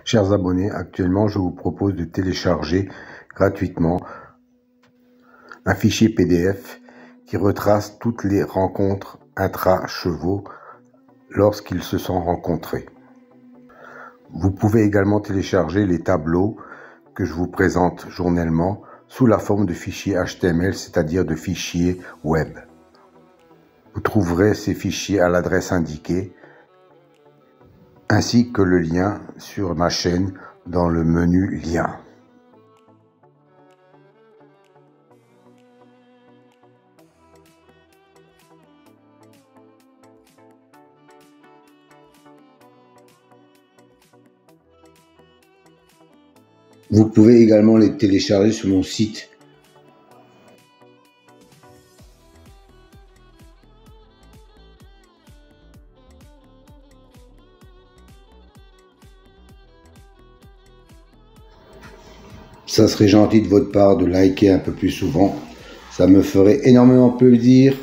Chers abonnés, actuellement je vous propose de télécharger gratuitement un fichier PDF qui retrace toutes les rencontres intra-chevaux lorsqu'ils se sont rencontrés. Vous pouvez également télécharger les tableaux que je vous présente journellement sous la forme de fichiers HTML, c'est-à-dire de fichiers web. Vous trouverez ces fichiers à l'adresse indiquée, ainsi que le lien sur ma chaîne dans le menu Liens. Vous pouvez également les télécharger sur mon site. Ça serait gentil de votre part de liker un peu plus souvent. Ça me ferait énormément plaisir.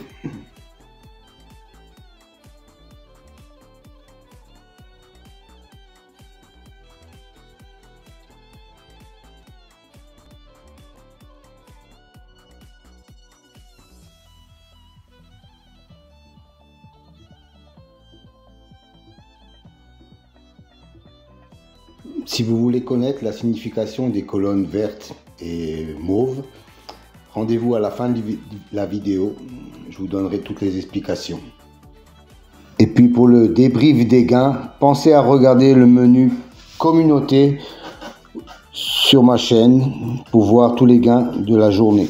Si vous voulez connaître la signification des colonnes vertes et mauves, rendez-vous à la fin de la vidéo, je vous donnerai toutes les explications. Et puis pour le débrief des gains, pensez à regarder le menu communauté sur ma chaîne pour voir tous les gains de la journée.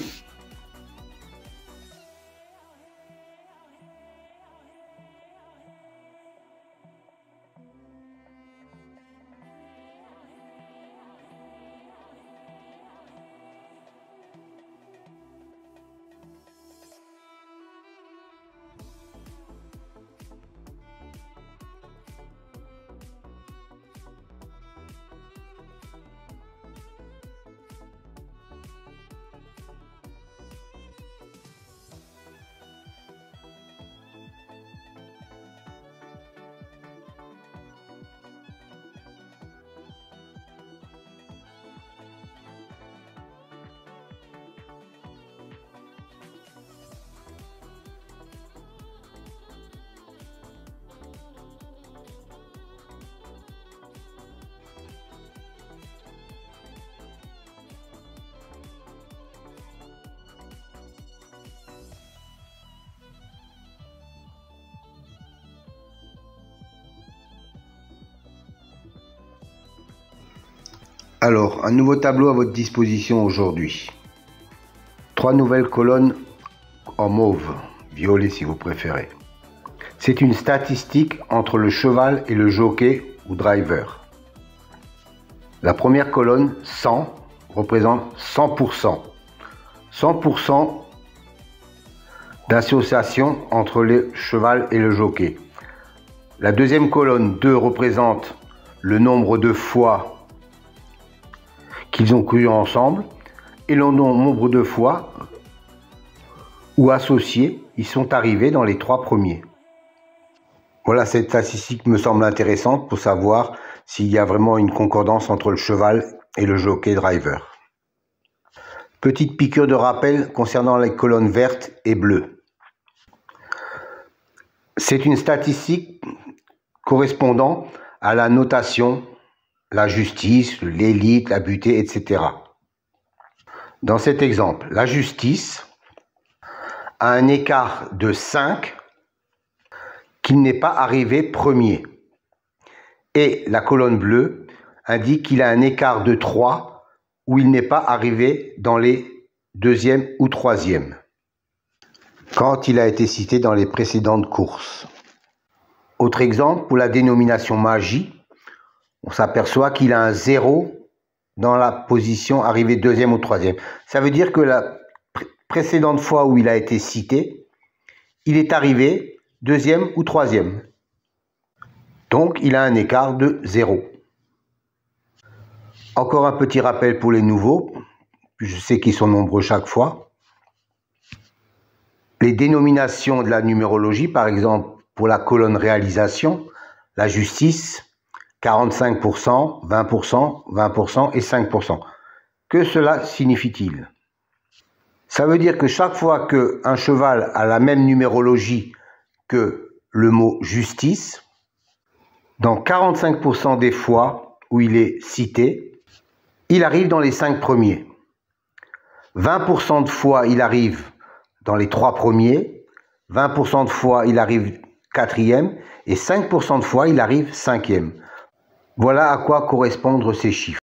Alors, un nouveau tableau à votre disposition aujourd'hui. 3 nouvelles colonnes en mauve, violet si vous préférez. C'est une statistique entre le cheval et le jockey ou driver. La première colonne, 100, représente 100%. 100% d'association entre le cheval et le jockey. La deuxième colonne, 2, représente le nombre de fois qu'ils ont couru ensemble et le nombre de fois où associés ils sont arrivés dans les 3 premiers. Voilà, cette statistique me semble intéressante pour savoir s'il y a vraiment une concordance entre le cheval et le jockey driver. Petite piqûre de rappel concernant les colonnes vertes et bleues. C'est une statistique correspondant à la notation, la justice, l'élite, la butée, etc. Dans cet exemple, la justice a un écart de 5 qu'il n'est pas arrivé premier. Et la colonne bleue indique qu'il a un écart de 3 où il n'est pas arrivé dans les 2e ou 3e, quand il a été cité dans les précédentes courses. Autre exemple, pour la dénomination magie, on s'aperçoit qu'il a un 0 dans la position arrivée 2e ou 3e. Ça veut dire que la précédente fois où il a été cité, il est arrivé 2e ou 3e. Donc, il a un écart de 0. Encore un petit rappel pour les nouveaux. Je sais qu'ils sont nombreux chaque fois. Les dénominations de la numérologie, par exemple, pour la colonne réalisation, la justice, 45%, 20%, 20% et 5%. Que cela signifie-t-il? Ça veut dire que chaque fois qu'un cheval a la même numérologie que le mot justice, dans 45% des fois où il est cité, il arrive dans les 5 premiers. 20% de fois, il arrive dans les 3 premiers. 20% de fois, il arrive 4e. Et 5% de fois, il arrive 5e. Voilà à quoi correspondent ces chiffres.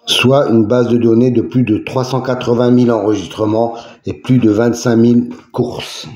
Soit une base de données de plus de 380 000 enregistrements et plus de 25 000 courses.